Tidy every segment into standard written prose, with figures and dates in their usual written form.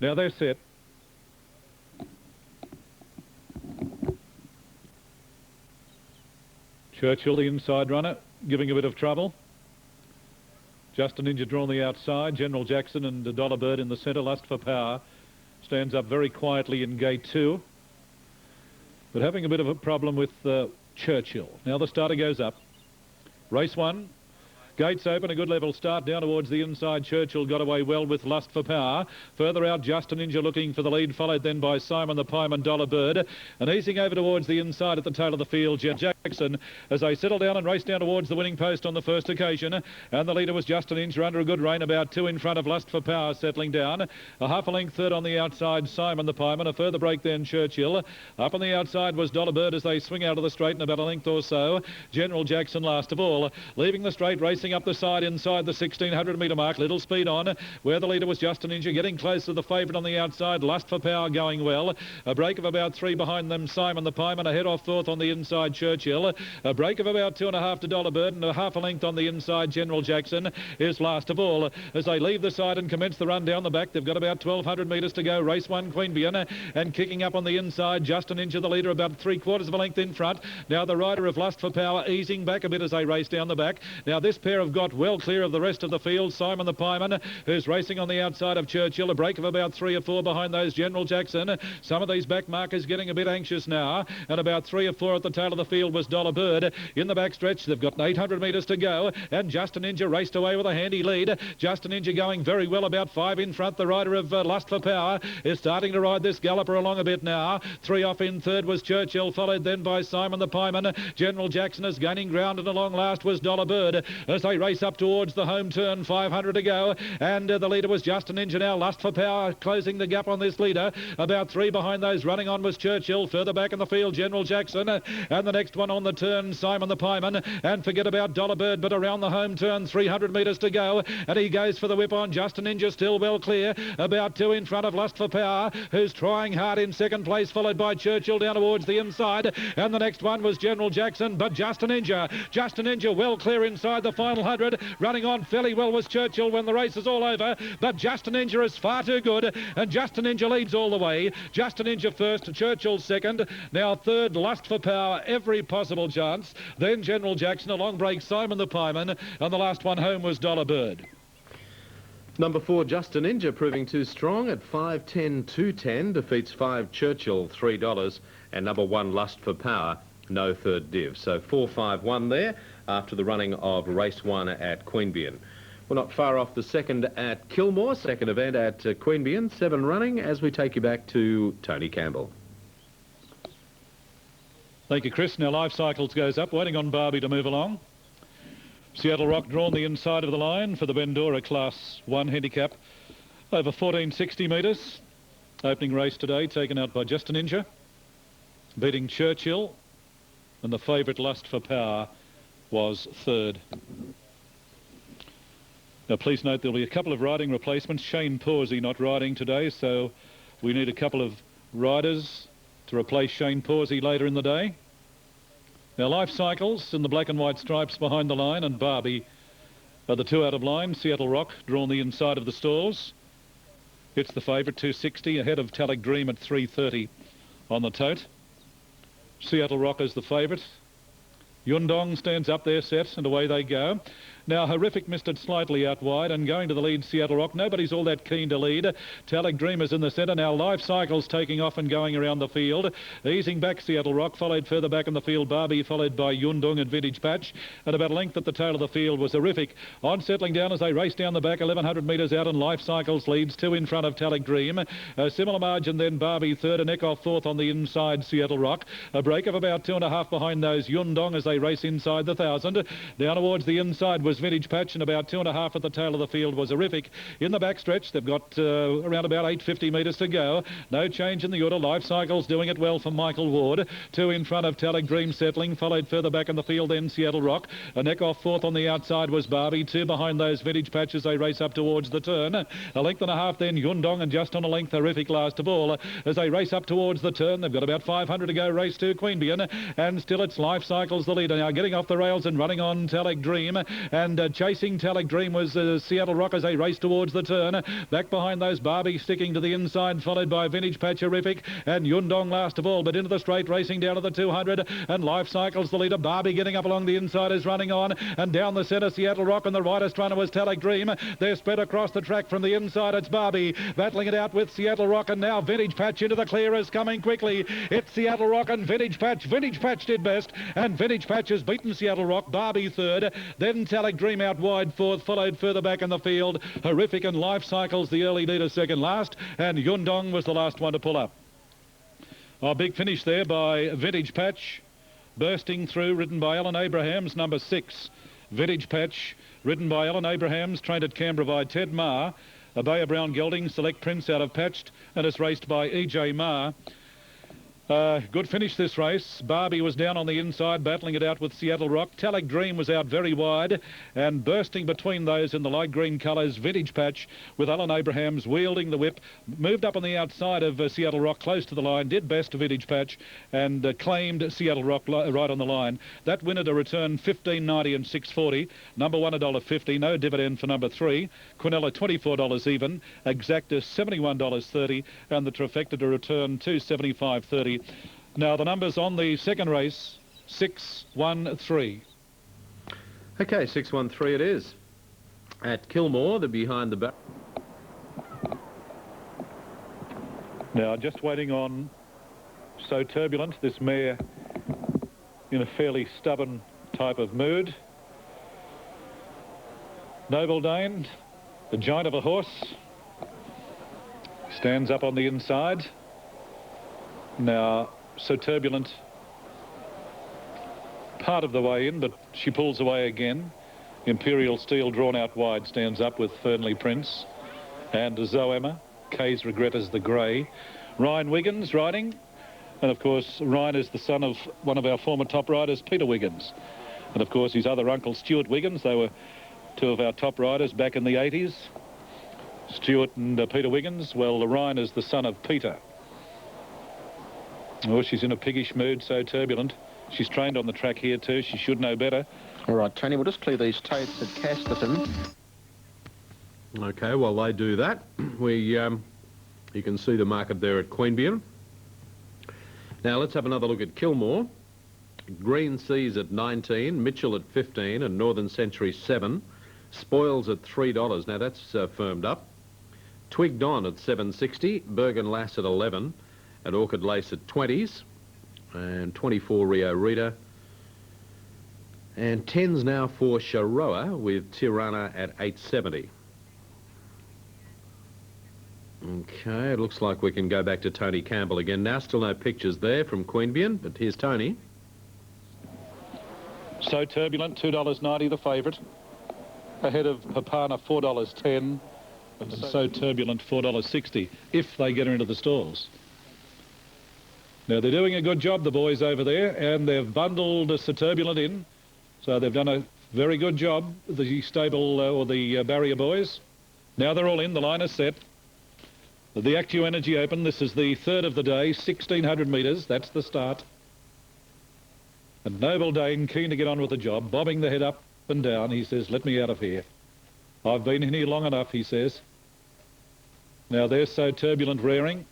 Now they're set. Churchill, the inside runner, giving a bit of trouble. Justin Ninja drawn the outside. General Jackson and Dollar Bird in the centre. Lust for Power stands up very quietly in gate 2. But having a bit of a problem with Churchill. Now the starter goes up. Race 1. Gates open, a good level start down towards the inside. Churchill got away well with Lust for Power. Further out, Justin Ninja looking for the lead, followed then by Simon the Pieman, Dollar Bird. And easing over towards the inside at the tail of the field, Jackson, as they settle down and race down towards the winning post on the first occasion. And the leader was Justin Ninja under a good rein, about 2 in front of Lust for Power, settling down. A half a length third on the outside, Simon the Pieman. A further break then, Churchill. Up on the outside was Dollar Bird as they swing out of the straight in about a length or so. General Jackson last of all. Leaving the straight, racing up the side inside the 1600 metre mark. Little speed on, where the leader was Justin Ninja, getting close to the favourite on the outside. Lust for Power going well. A break of about 3 behind them, Simon the Pieman. A head off fourth on the inside, Churchill. A break of about 2.5 to Dollar Bird, and a half a length on the inside. General Jackson is last of all. As they leave the side and commence the run down the back, they've got about 1200 metres to go. Race 1, Queanbeyan, and kicking up on the inside, Justin Ninja, the leader, about 3/4 of a length in front. Now the rider of Lust for Power easing back a bit as they race down the back. Now this pair have got well clear of the rest of the field. Simon the Pieman, who's racing on the outside of Churchill. A break of about 3 or 4 behind those, General Jackson. Some of these back markers getting a bit anxious now. And about 3 or 4 at the tail of the field was Dollar Bird. In the back stretch, they've got 800 metres to go. And Justin Ninja raced away with a handy lead. Justin Ninja going very well, about 5 in front. The rider of Lust for Power is starting to ride this galloper along a bit now. 3 off in third was Churchill, followed then by Simon the Pieman. General Jackson is gaining ground, and along last was Dollar Bird as they race up towards the home turn. 500 to go, and the leader was Justin Ninja now. Lust for Power closing the gap on this leader. About 3 behind those. Running on was Churchill. Further back in the field, General Jackson, and the next one on the turn, Simon the Pieman. And forget about Dollar Bird, but around the home turn, 300 metres to go, and he goes for the whip on. Justin Ninja still well clear, about 2 in front of Lust for Power, who's trying hard in second place, followed by Churchill down towards the inside. And the next one was General Jackson, but Justin Ninja well clear inside the final 100. Running on fairly well was Churchill when the race is all over, but Justin Ninja is far too good, and Justin Ninja leads all the way. Justin Ninja first, Churchill second, now third Lust for Power, every possible chance. Then General Jackson, a long break, Simon the Pieman, and the last one home was Dollar Bird. Number 4, Justin Ninja, proving too strong at 5.10, 2.10, defeats 5 Churchill, $3, and number 1 Lust for Power, no third div. So 4-5-1 there after the running of race 1 at Queanbeyan. We're not far off the second at Kilmore, second event at Queanbeyan, 7 running, as we take you back to Tony Campbell. Thank you, Chris. Now Life Cycles goes up, waiting on Barbie to move along. Seattle Rock drawn the inside of the line for the Bendora Class 1 handicap over 1460 metres. Opening race today taken out by Justin Ninja, beating Churchill, and the favourite Lust for Power was third. Now please note there'll be a couple of riding replacements. Shane Pawsey not riding today, so we need a couple of riders to replace Shane Pawsey later in the day. Now Life Cycles in the black and white stripes behind the line, and Barbie are the 2 out of line. Seattle Rock drawn the inside of the stalls. It's the favourite, 260, ahead of Talic Dream at 330 on the tote. Seattle Rock is the favourite. Yundong stands up there set, and away they go. Now Horrific missed it slightly out wide, and going to the lead, Seattle Rock. Nobody's all that keen to lead. Talic Dream is in the centre. Now Life Cycles taking off and going around the field. Easing back, Seattle Rock, followed further back in the field, Barbie, followed by Yundong and Vintage Patch. And about a length at the tail of the field was Horrific. On settling down as they race down the back, 1100 metres out, and Life Cycles leads 2 in front of Talic Dream. A similar margin then, Barbie third, a neck off fourth on the inside, Seattle Rock. A break of about 2.5 behind those, Yundong, as they race inside the 1000. Down towards the inside was Vintage Patch, and about 2.5 at the tail of the field was Horrific. In the back stretch, they've got around about 850 metres to go. No change in the order. Life Cycles doing it well for Michael Ward. 2 in front of Talic Dream settling, followed further back in the field then Seattle Rock. A neck off fourth on the outside was Barbie. 2 behind those Vintage Patch as they race up towards the turn. A length and a half then Yundong, and just on a length Horrific last of all. As they race up towards the turn, they've got about 500 to go. Race 2, Queanbeyan, and still it's Life Cycles the leader. Now getting off the rails and running on Talic Dream, and chasing Talic Dream was Seattle Rock as they raced towards the turn. Back behind those, Barbie sticking to the inside, followed by Vintage Patch Terrific and Yundong last of all, but into the straight, racing down to the 200, and Life Cycle's the leader. Barbie getting up along the inside is running on, and down the centre, Seattle Rock, and the rightest runner was Talic Dream. They're spread across the track from the inside. It's Barbie battling it out with Seattle Rock, and now Vintage Patch into the clear is coming quickly. It's Seattle Rock and Vintage Patch. Vintage Patch did best, and Vintage Patch has beaten Seattle Rock. Barbie third, then Talic Dream out wide fourth, followed further back in the field. Horrific and Life Cycle's the early leader second last, and Yundong was the last one to pull up. A big finish there by Vintage Patch, bursting through, ridden by Alan Abrahams, number 6. Vintage Patch, ridden by Alan Abrahams, trained at Canberra by Ted Marr. A Bayer Brown gelding, Select Prince out of Patched, and is raced by E.J. Marr. Good finish this race. Barbie was down on the inside, battling it out with Seattle Rock. Talic Dream was out very wide, and bursting between those in the light green colours, Vintage Patch, with Alan Abrahams wielding the whip, moved up on the outside of Seattle Rock, close to the line, did best to Vintage Patch, and claimed Seattle Rock right on the line. That winner to return $15.90 and $6.40. Number 1 $1.50, no dividend for number 3. Quinella $24 even. Exacta $71.30, and the trifecta to return $275.30. Now the numbers on the second race, 6-1-3. Okay, 6-1-3 it is. At Kilmore, the behind the back. Now just waiting on So Turbulent, this mare in a fairly stubborn type of mood. Noble Dane, the giant of a horse, stands up on the inside. Now, So Turbulent, part of the way in, but she pulls away again. Imperial Steel, drawn out wide, stands up with Fernley Prince and Zoemma. Kay's Regret is the grey. Ryan Wiggins riding, and of course Ryan is the son of one of our former top riders, Peter Wiggins, and of course his other uncle, Stuart Wiggins. They were two of our top riders back in the 80s. Stuart and Peter Wiggins. Well, Ryan is the son of Peter. Oh, she's in a piggish mood, So Turbulent. She's trained on the track here too. She should know better. All right, Tony, we'll just clear these totes at Casterton. Okay, while they do that, you can see the market there at Queanbeyan. Now let's have another look at Kilmore. Green Seas at 19, Mitchell at 15, and Northern Century 7. Spoils at $3. Now that's firmed up. Twigged On at $7.60, Bergen Lass at 11. At Orchid Lace at 20s, and 24 Rio Rita. And 10s now for Sharoa with Tirana at 8.70. Okay, it looks like we can go back to Tony Campbell again now. Still no pictures there from Queanbeyan, but here's Tony. So Turbulent, $2.90 the favourite. Ahead of Papana, $4.10. And So Turbulent, $4.60, if they get her into the stalls. Now, they're doing a good job, the boys over there, and they've bundled So Turbulent in. So they've done a very good job, the stable or the barrier boys. Now they're all in, the line is set. The Actu Energy Open, this is the third of the day, 1,600 metres, that's the start. And Noble Dane, keen to get on with the job, bobbing the head up and down. He says, let me out of here. I've been in here long enough, he says. Now there's So Turbulent rearing.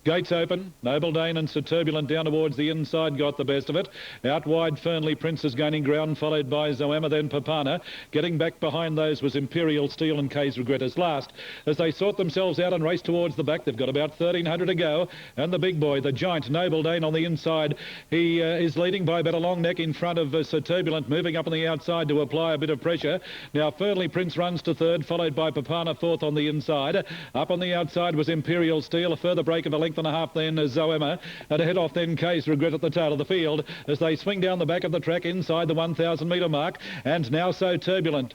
Gates open. Noble Dane and So Turbulent down towards the inside got the best of it. Out wide, Fernley Prince is gaining ground, followed by Zoemma, then Papana. Getting back behind those was Imperial Steel and Kay's Regret as last. As they sort themselves out and race towards the back, they've got about 1,300 to go. And the big boy, the giant, Noble Dane on the inside. He is leading by about a long neck in front of So Turbulent, moving up on the outside to apply a bit of pressure. Now Fernley Prince runs to third, followed by Papana fourth on the inside. Up on the outside was Imperial Steel, a further break of a length and a half then Zoemma, and ahead off then Kay's Regret at the tail of the field as they swing down the back of the track inside the 1,000 metre mark. And now So Turbulent.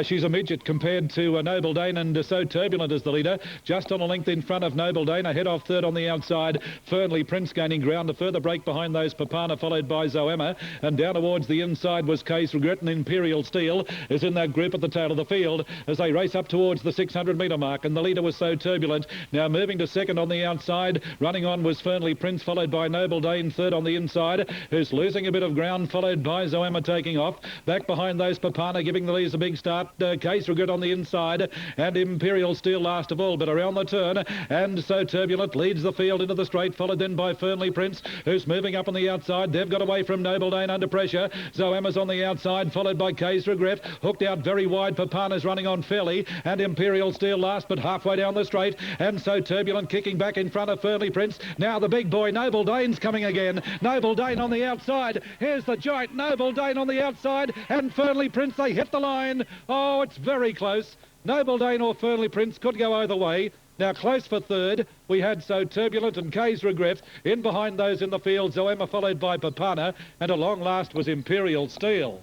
She's a midget compared to Noble Dane, and So Turbulent is the leader, just on a length in front of Noble Dane. Ahead off third on the outside, Fernley Prince gaining ground. A further break behind those, Papana, followed by Zoemma, and down towards the inside was Kay's Regret, and Imperial Steel is in that group at the tail of the field as they race up towards the 600 metre mark, and the leader was So Turbulent. Now moving to second on the outside outside. Running on was Fernley Prince, followed by Noble Dane, third on the inside, who's losing a bit of ground, followed by Zoema taking off. Back behind those, Papana giving the leads a big start. Case Regret on the inside, and Imperial Steel last of all, but around the turn, and So Turbulent leads the field into the straight, followed then by Fernley Prince, who's moving up on the outside. They've got away from Noble Dane under pressure. Zoema's on the outside, followed by Case Regret. Hooked out very wide. Papana's running on fairly, and Imperial Steel last, but halfway down the straight, and So Turbulent kicking back in front of Fernley Prince. Now the big boy, Noble Dane's coming again. Noble Dane on the outside. Here's the giant Noble Dane on the outside, and Fernley Prince, they hit the line. Oh, it's very close. Noble Dane or Fernley Prince could go either way. Now close for third, we had So Turbulent and Kay's Regret. In behind those in the field, Zoema followed by Papana, and a long last was Imperial Steel.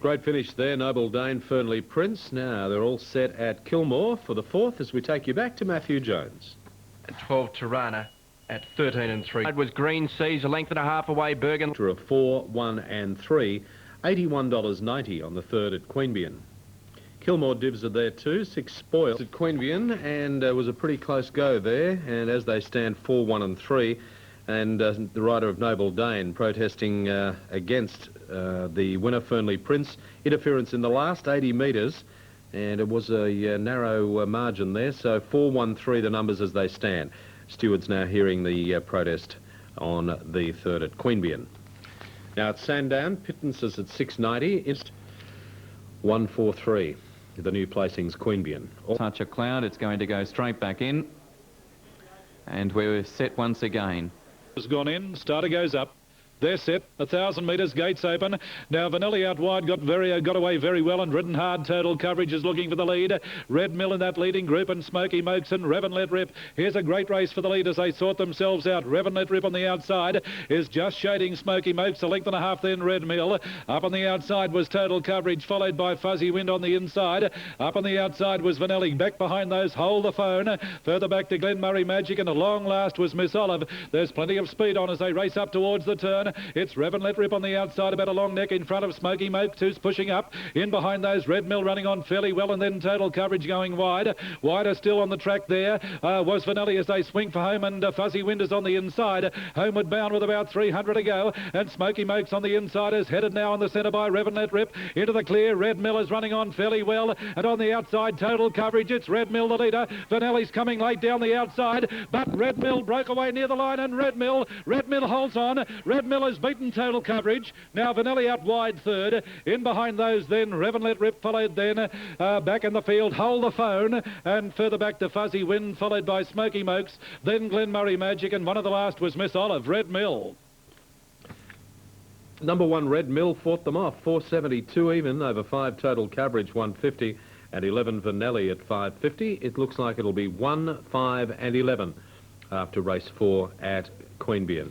Great finish there, Noble Dane, Fernley Prince. Now they're all set at Kilmore for the fourth as we take you back to Matthew Jones. At 12, Tirana at 13 and 3. It was Green Seas, a length and a half away, Bergen. Of 4, 1 and 3, $81.90 on the third at Queanbeyan. Kilmore divs are there too, 6 spoils at Queanbeyan, and was a pretty close go there, and as they stand 4, 1 and 3, and the rider of Noble Dane protesting against the winner, Fernley Prince. Interference in the last 80 metres, and it was a narrow margin there, so 4, 1, 3 the numbers as they stand. Stewards now hearing the protest on the third at Queanbeyan. Now at Sandown, Pittance is at 6.90, it's 143. The new placings, Queanbeyan. Touch of cloud, it's going to go straight back in. And we're set once again. Has gone in, starter goes up. They're set, 1,000 metres, gates open. Now Vanelli out wide got away very well and ridden hard. Total Coverage is looking for the lead. Red Mill in that leading group, and Smoky Mokes and Revan Let Rip. Here's a great race for the lead as they sort themselves out. Revan Let Rip on the outside is just shading Smoky Mokes, a length and a half then Red Mill. Up on the outside was Total Coverage, followed by Fuzzy Wind on the inside. Up on the outside was Vanelli. Back behind those, Hold the Phone. Further back to Glen Murray Magic, and a long last was Miss Olive. There's plenty of speed on as they race up towards the turn. It's Revan Let Rip on the outside, about a long neck in front of Smoky Mokes, who's pushing up. In behind those, Red Mill running on fairly well, and then Total Coverage going wide. Wider still on the track there was Vanelli as they swing for home, and Fuzzy Wind is on the inside. Homeward bound with about 300 to go, and Smoky Mokes on the inside is headed now in the centre by Revan Let Rip. Into the clear, Red Mill is running on fairly well, and on the outside, Total Coverage, it's Red Mill the leader. Vanelli's coming late down the outside, but Red Mill broke away near the line, and Red Mill holds on. Red Mill has beaten Total Coverage. Now Vanelli out wide third. In behind those then, Revan Let Rip followed then. Back in the field, Hold the Phone, and further back to Fuzzy Wind, followed by Smoky Mokes, then Glen Murray Magic, and one of the last was Miss Olive, Red Mill. Number 1, Red Mill, fought them off, 472 even, over 5 Total Coverage, 150, and 11 Vanelli at 550. It looks like it'll be 1, 5 and 11 after race 4 at Queanbeyan.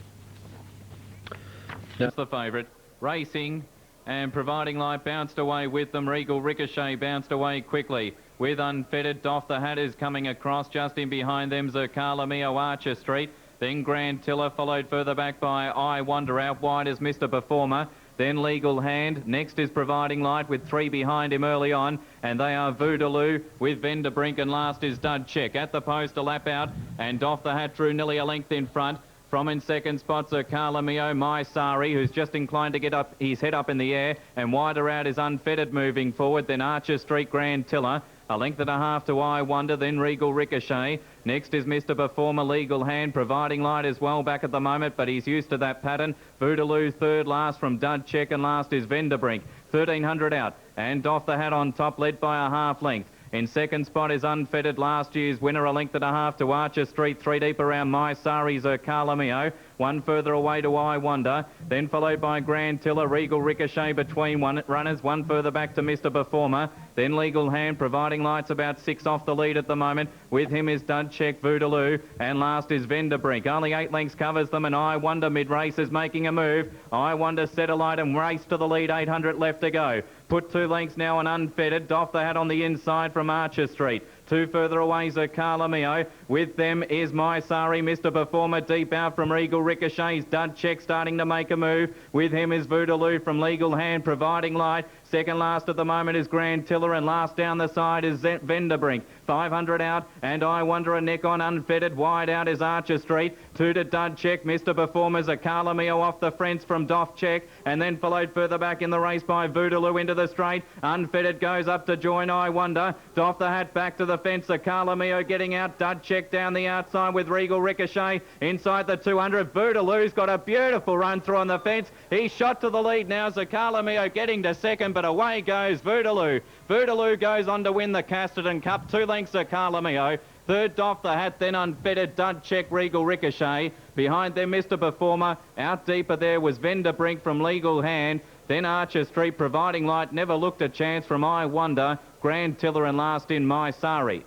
That's the favourite. Racing and Providing Light bounced away with them. Regal Ricochet bounced away quickly. With Unfettered, Doff the Hat is coming across. Just in behind them, Zerkala Mio, Archer Street. Then Grand Tiller, followed further back by I Wonder. Out wide is Mr. Performer. Then Legal Hand. Next is Providing Light with 3 behind him early on. And they are Voodaloo with Venderbrink, and last is Dud Check. At the post, a lap out. And Doff the Hat drew nearly a length in front. From in second spots are Carla Mio, My Sari, who's just inclined to get up his head up in the air, and wider out is Unfettered moving forward, then Archer Street, Grand Tiller. A length and a half to I Wonder, then Regal Ricochet. Next is Mr. Performer, Legal Hand. Providing Light is well back at the moment, but he's used to that pattern. Voodaloo third last from Dud Check, and last is Venderbrink. 1,300 out, and Doff the Hat on top, led by a half length. In second spot is Unfettered, last year's winner, a length and a half to Archer Street, 3 deep around My Sari's Carla Mio. 1 further away to I Wonder, then followed by Grand Tiller, Regal Ricochet between runners, 1 further back to Mr. Performer, then Legal Hand. Providing Light's about 6 off the lead at the moment. With him is Dud Check, Voodaloo, and last is Venderbrink. Only 8 lengths covers them, and I Wonder mid-race is making a move. I Wonder set alight and race to the lead, 800 left to go. Put 2 lengths now on Unfettered. Doff the Hat on the inside from Archer Street. 2 further away is Carla Mio. With them is My Sari, Mr. Performer, deep out from Regal Ricochet's Dud Check starting to make a move. With him is Voodaloo from Legal Hand, Providing Light. Second last at the moment is Grand Tiller, and last down the side is Venderbrink. 500 out, and I Wonder a neck on. Unfettered wide out is Archer Street. 2 to Dud Check. Mr. Performers a Carlamio off the fence from Doff Check, and then followed further back in the race by Voodaloo into the straight. Unfettered goes up to join I Wonder. Doff the Hat back to the fence. A Carlamio getting out. Dud Check down the outside with Regal Ricochet inside the 200. Voodaloo's got a beautiful run through on the fence. He's shot to the lead now. Zacalamio getting to second, but away goes Voodaloo. Voodaloo goes on to win the Casterton Cup. 2 lengths Zacalamio. Third Doff the Hat, then Unfettered, Dud Check, Regal Ricochet. Behind them, Mr. Performer. Out deeper there was Venderbrink from Legal Hand. Then Archer Street, Providing Light, Never Looked a Chance from I Wonder. Grand Tiller, and last in My Sari.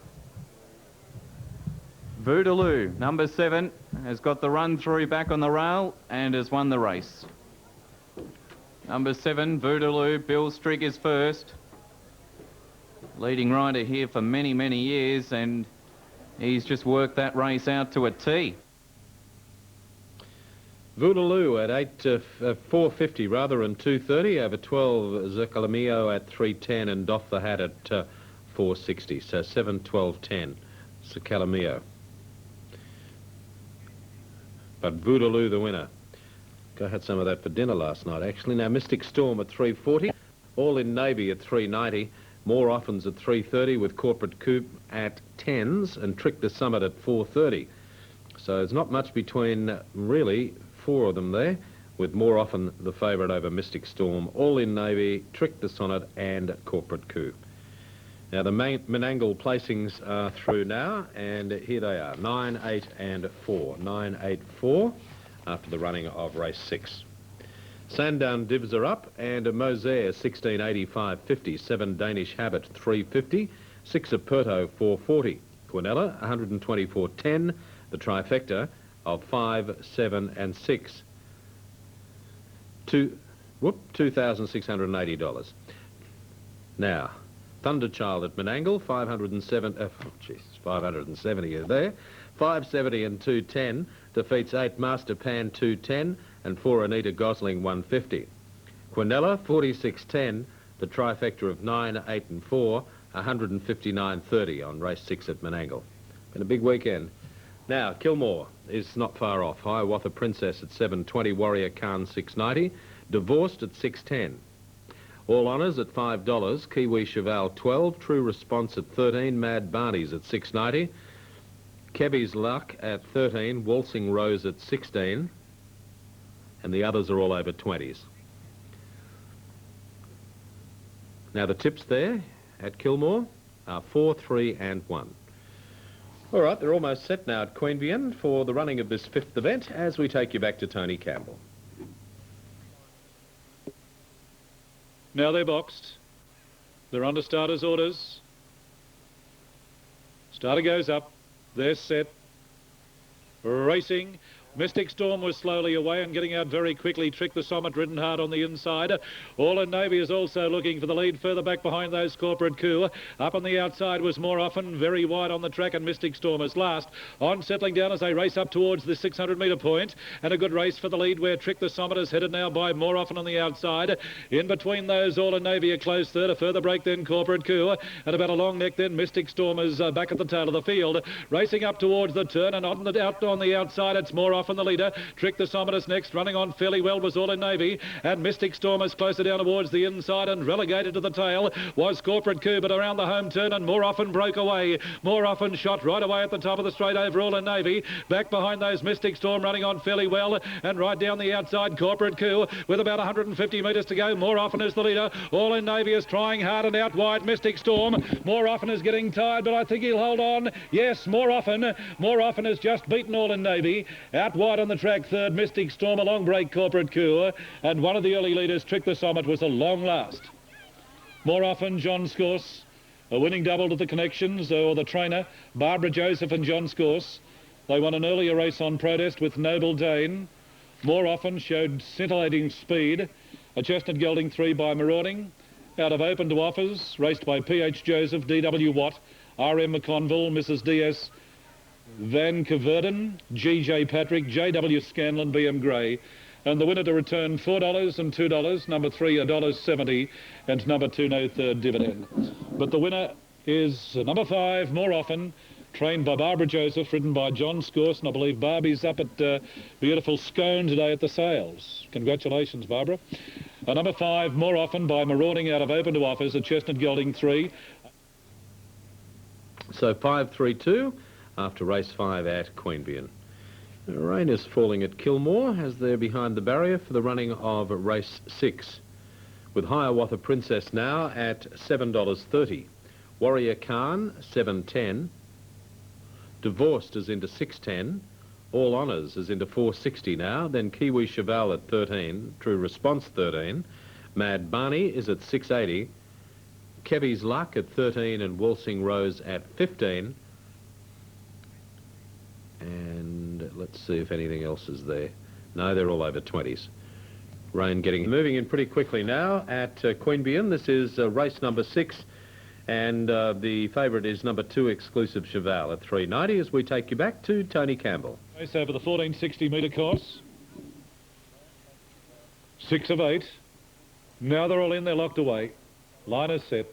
Voodaloo, number 7, has got the run through back on the rail and has won the race. Number 7, Voodaloo, Bill Strigg is first. Leading rider here for many, many years, and he's just worked that race out to a T. Voodaloo at 4.50 rather, and 2.30 over 12. Zacalamio at 3.10 and Doff the Hat at 4.60. So 7, 12, 10. Zacalamio. But Voodaloo the winner. I had some of that for dinner last night, actually. Now, Mystic Storm at 3.40. All in Navy at 3.90. More Offens at 3.30 with Corporate Coupe at 10s and Trick the Summit at 4.30. So there's not much between, really, 4 of them there, with More Often the favourite over Mystic Storm, All in Navy, Trick the Sonnet and Corporate Coupe. Now the Menangle placings are through now, and here they are, 9, 8 and 4. 9, 8, 4 after the running of race 6. Sandown Divs are up, and a Mosaire 1685.50, 7 Danish Habit 350, 6 Aperto 440, Quinella 124.10, the trifecta of 5, 7 and 6, $2,680. Now, Thunderchild at Menangle 570 there, 570 and 210, defeats 8 Master Pan 210 and 4 Anita Gosling 150. Quinella 46.10, the trifecta of 9, 8 and 4, 159.30 on race 6 at Menangle. Been a big weekend. Now, Kilmore is not far off. Hiawatha Princess at 7.20, Warrior Khan 6.90, Divorced at 6.10. All Honours at $5, Kiwi Cheval 12, True Response at 13, Mad Barney's at 6.90, Kevy's Luck at 13, Waltzing Rose at 16, and the others are all over 20s. Now the tips there at Kilmore are 4, 3 and 1. All right, they're almost set now at Queanbeyan for the running of this 5th event as we take you back to Tony Campbell. Now they're boxed. They're under starters' orders. Starter goes up. They're set. Racing. Mystic Storm was slowly away and getting out very quickly. Trick the Summit ridden hard on the inside. All in Navy is also looking for the lead further back behind those Corporate Coup. Up on the outside was More Often, very wide on the track, and Mystic Storm is last. On settling down as they race up towards the 600-metre point, and a good race for the lead where Trick the Summit is headed now by More Often on the outside. In between those, All in Navy a close third, a further break then Corporate Coup, and about a long neck then Mystic Storm is back at the tail of the field. Racing up towards the turn, and on the outside it's More Often the leader. Trick the Summit is next, running on fairly well was All in Navy, and Mystic Storm is closer down towards the inside, and relegated to the tail was Corporate Coup, but around the home turn and More Often broke away. More Often shot right away at the top of the straight over All in Navy. Back behind those Mystic Storm running on fairly well, and right down the outside Corporate Coup with about 150 metres to go. More Often is the leader. All in Navy is trying hard and out wide Mystic Storm. More Often is getting tired, but I think he'll hold on. Yes, More Often has just beaten All in Navy. Out wide on the track third, Mystic Storm, a long break Corporate Coup, and one of the early leaders, Trick the Summit, was a long last. More Often, John Scourse, a winning double to the connections, or the trainer, Barbara Joseph and John Scourse. They won an earlier race on protest with Noble Dane. More Often showed scintillating speed. A chestnut gelding 3 by Marauding. Out of Open to Offers, raced by P.H. Joseph, D.W. Watt, R.M. McConville, Mrs. D.S. Van Caverden, G.J. Patrick, J.W. Scanlon, B.M. Gray, and the winner to return $4 and $2, number 3 $1.70, and number 2 no third dividend. But the winner is number 5, More Often, trained by Barbara Joseph, ridden by John Scourse, and I believe Barbie's up at beautiful Scone today at the sales. Congratulations, Barbara. Number 5, More Often, by Marauding out of Open to Offers at Chestnut Gelding 3. So 5-3-2 after race 5 at Queanbeyan. The rain is falling at Kilmore as they're behind the barrier for the running of race 6. With Hiawatha Princess now at $7.30. Warrior Khan, 7.10. Divorced is into 6.10. All Honours is into 4.60 now. Then Kiwi Cheval at 13. True Response 13. Mad Barney is at 6.80. Kevy's Luck at 13 and Walsing Rose at 15. And let's see if anything else is there. No, they're all over 20s. Rain moving in pretty quickly now at Queanbeyan. This is race number 6, and the favourite is number 2, Exclusive Cheval at 3.90 as we take you back to Tony Campbell. Race over the 1460 metre course. 6 of 8. Now they're all in, they're locked away. Line is set.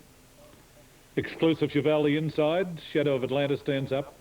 Exclusive Cheval the inside. Shadow of Atlanta stands up.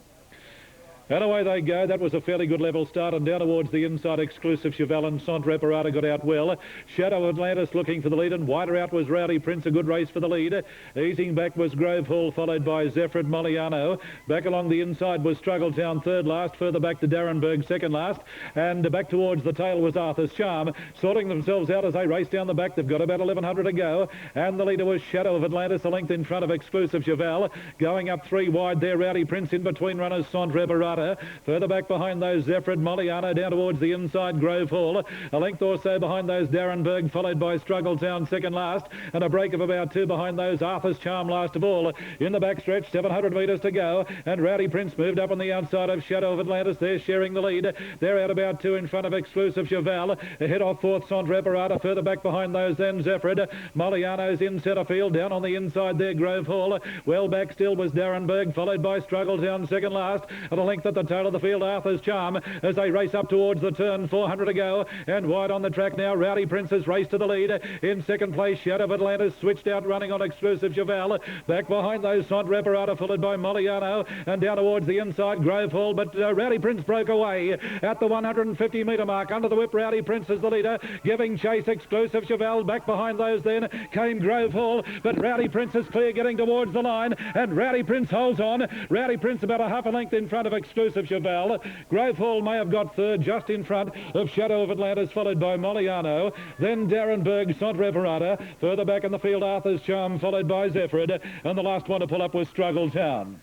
And away they go. That was a fairly good level start, and down towards the inside, Exclusive Cheval and Centre Reparata got out well. Shadow Atlantis looking for the lead, and wider out was Rowdy Prince, a good race for the lead. Easing back was Grove Hall, followed by Zephyr Moliano. Back along the inside was Struggletown third last, further back to Darrenberg second last, and back towards the tail was Arthur's Charm. Sorting themselves out as they race down the back. They've got about 1,100 to go, and the leader was Shadow of Atlantis, a length in front of Exclusive Cheval. Going up 3 wide there, Rowdy Prince in between runners, Centre Reparata. Further back behind those, Zephyr Moliano, down towards the inside, Grove Hall. A length or so behind those, Darrenberg, followed by Struggletown second last, and a break of about 2 behind those, Arthur's Charm last of all. In the backstretch, 700 metres to go, and Rowdy Prince moved up on the outside of Shadow of Atlantis. They're sharing the lead. They're out about 2 in front of Exclusive Cheval. Ahead off fourth, Centre Reparata. Further back behind those, then Zephyr. Moliano's in centre field. Down on the inside there, Grove Hall. Well back still was Darrenberg, followed by Struggletown second last, at a length at the tail of the field, Arthur's Charm, as they race up towards the turn. 400 to go, and wide on the track now, Rowdy Prince's race to the lead. In second place, Shadow of Atlantis switched out, running on Exclusive Cheval. Back behind those, Centre Reparata, followed by Moliano, and down towards the inside, Grove Hall, but Rowdy Prince broke away at the 150 metre mark. Under the whip, Rowdy Prince is the leader, giving chase Exclusive Cheval. Back behind those then came Grove Hall, but Rowdy Prince is clear, getting towards the line, and Rowdy Prince holds on. Rowdy Prince about a half a length in front of Exclusive Cheval. Grove Hall may have got third, just in front of Shadow of Atlantis, followed by Moliano. Then Darrenberg, Centre Reparata. Further back in the field, Arthur's Charm, followed by Zephyr. And the last one to pull up was Struggletown.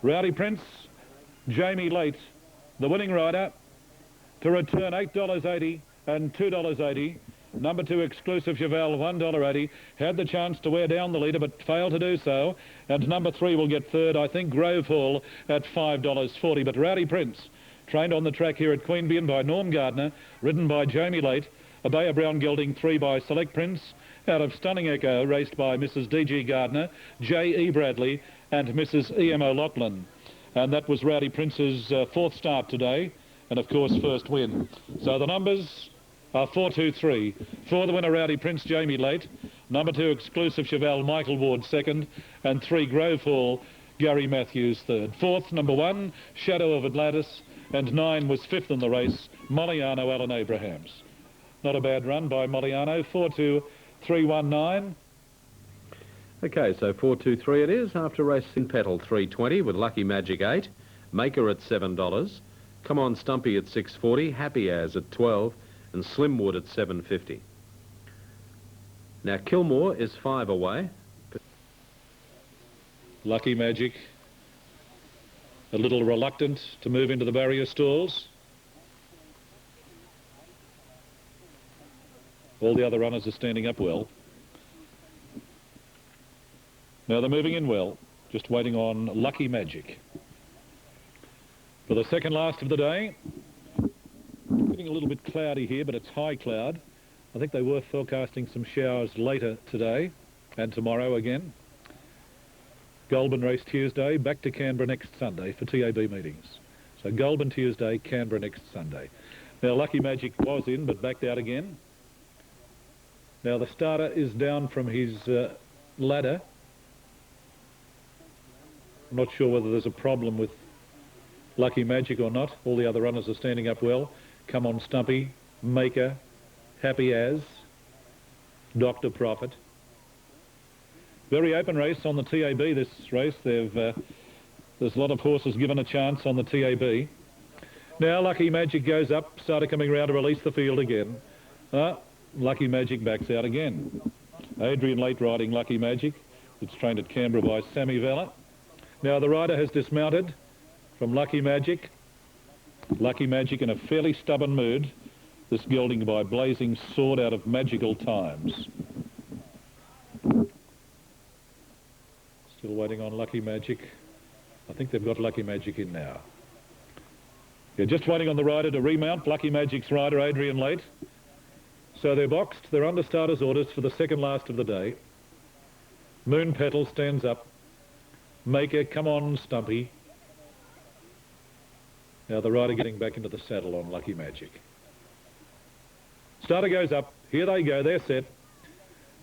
Rowdy Prince, Jamie Late, the winning rider, to return $8.80 and $2.80. Number 2, Exclusive Cheval, $1.80. Had the chance to wear down the leader, but failed to do so. And number 3 will get third, I think, Grove Hall at $5.40. But Rowdy Prince, trained on the track here at Queanbeyan by Norm Gardner, ridden by Jamie Late. A Bay of Brown Gelding 3 by Select Prince. Out of Stunning Echo, raced by Mrs. D.G. Gardner, J.E. Bradley, and Mrs. E.M. O'Loughlin. And that was Rowdy Prince's 4th start today, and of course, first win. So the numbers are 4-2-3. For the winner, Rowdy Prince, Jamie Late. Number 2, Exclusive Cheval, Michael Ward, second. And 3, Grove Hall, Gary Matthews, third. 4th, number 1, Shadow of Atlantis. And 9 was 5th in the race, Moliano, Alan Abrahams. Not a bad run by Moliano. 4-2-3-1-9. Okay, so 4-2-3 it is after race in Petal 3.20 with Lucky Magic 8. Maker at $7. Come On Stumpy at $6.40. Happy As at $12. And Slimwood at $7.50. Now Kilmore is 5 away. Lucky Magic, a little reluctant to move into the barrier stalls. All the other runners are standing up well. Now they're moving in well, just waiting on Lucky Magic. For the second last of the day, getting a little bit cloudy here, but it's high cloud. I think they were forecasting some showers later today and tomorrow again. Goulburn race Tuesday, back to Canberra next Sunday for TAB meetings. So Goulburn Tuesday, Canberra next Sunday. Now Lucky Magic was in, but backed out again. Now the starter is down from his ladder. I'm not sure whether there's a problem with Lucky Magic or not. All the other runners are standing up well. Come On Stumpy, Maker, Happy As, Dr. Prophet. Very open race on the TAB this race. There's a lot of horses given a chance on the TAB. Now Lucky Magic goes up, started coming round to release the field again. Lucky Magic backs out again. Adrian Late riding Lucky Magic. It's trained at Canberra by Sammy Vella. Now the rider has dismounted from Lucky Magic. Lucky Magic in a fairly stubborn mood. This gelding by Blazing Sword out of Magical Times. Still waiting on Lucky Magic. I think they've got Lucky Magic in now. Yeah, just waiting on the rider to remount. Lucky Magic's rider, Adrian Late. So they're boxed. They're under starter's orders for the second last of the day. Moon Petal stands up. Maker, Come On Stumpy. Now the rider getting back into the saddle on Lucky Magic. Starter goes up. Here they go. They're set.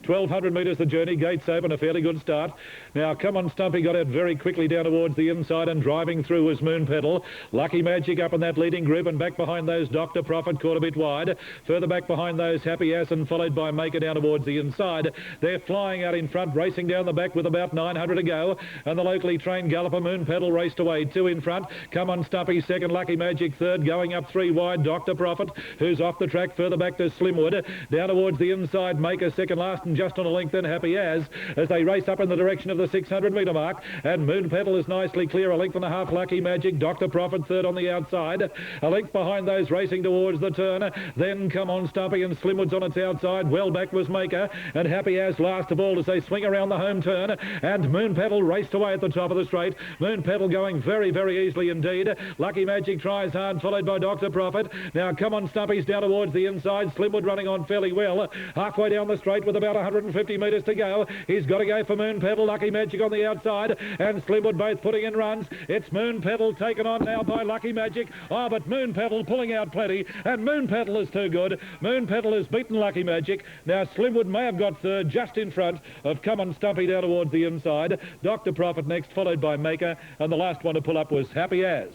1,200 metres the journey, gates open, a fairly good start. Now, Come On Stumpy got out very quickly down towards the inside and driving through was Moon Petal. Lucky Magic up in that leading group and back behind those Dr. Prophet caught a bit wide. Further back behind those Happy Ass and followed by Maker down towards the inside. They're flying out in front, racing down the back with about 900 to go. And the locally trained galloper Moon Petal raced away, 2 in front. Come On Stumpy second, Lucky Magic third, going up 3 wide. Dr. Prophet, who's off the track, further back to Slimwood. Down towards the inside, Maker second last and just on a length then Happy As they race up in the direction of the 600 metre mark. And Moon Petal is nicely clear, a length and a half Lucky Magic. Dr. Prophet third on the outside. A length behind those racing towards the turn. Then Come On Stumpy and Slimwood's on its outside. Well back was Maker and Happy As last of all as they swing around the home turn. And Moon Petal raced away at the top of the straight. Moon Petal going very, very easily indeed. Lucky Magic tries hard, followed by Dr. Prophet. Now Come On Stumpy's down towards the inside. Slimwood running on fairly well. Halfway down the straight with about 150 metres to go. He's got to go for Moon Petal. Lucky Magic on the outside and Slimwood both putting in runs. It's Moon Petal taken on now by Lucky Magic. Oh, but Moon Petal pulling out plenty and Moon Petal is too good. Moon Petal has beaten Lucky Magic. Now Slimwood may have got third just in front of Come On Stumpy down towards the inside. Dr. Prophet next, followed by Maker, and the last one to pull up was Happy As.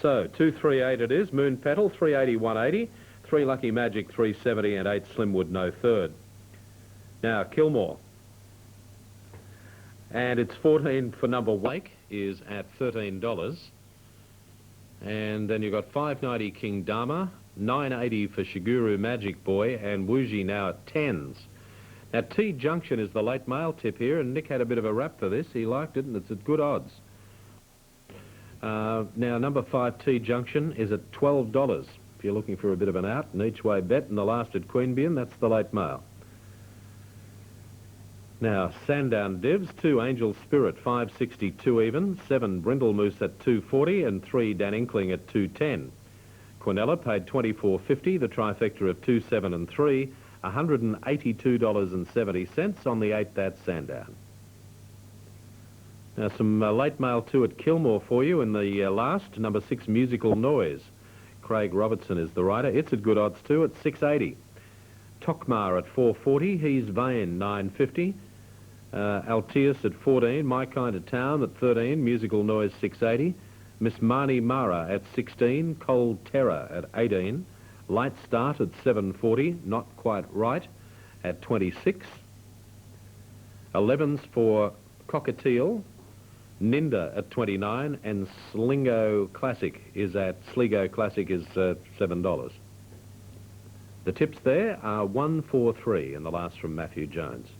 So 238 it is. Moon Petal 380, 180. 3 Lucky Magic 370 and 8 Slimwood no third. Now Kilmore. And it's 14 for number Wake is at $13. And then you've got 590 King Dama, 980 for Shiguru Magic Boy and Wooji now at 10s. Now T Junction is the late mail tip here and Nick had a bit of a rap for this. He liked it and it's at good odds. Now number 5 T Junction is at $12. If you're looking for a bit of an out, an each-way bet, and the last at Queanbeyan, that's the late mail. Now, Sandown Divs, 2 Angel Spirit, 562 even, 7 Brindle Moose at 240, and 3 Dan Inkling at 210. Quinella paid $24.50, the trifecta of 2, 7 and 3, $182.70 on the 8th at Sandown. Now, some late mail 2 at Kilmore for you in the last, number 6 Musical Noise. Craig Robertson is the rider. It's at good odds too at 680. Tokmar at 440. He's Vane 950. Altius at 14. My Kind of Town at 13. Musical Noise 680. Miss Mani Mara at 16. Cold Terror at 18. Light Start at 740. Not Quite Right at 26. 11s for Cockatiel. Ninda at 29 and Sligo Classic is $7. The tips there are 1, 4, 3 and the last from Matthew Jones.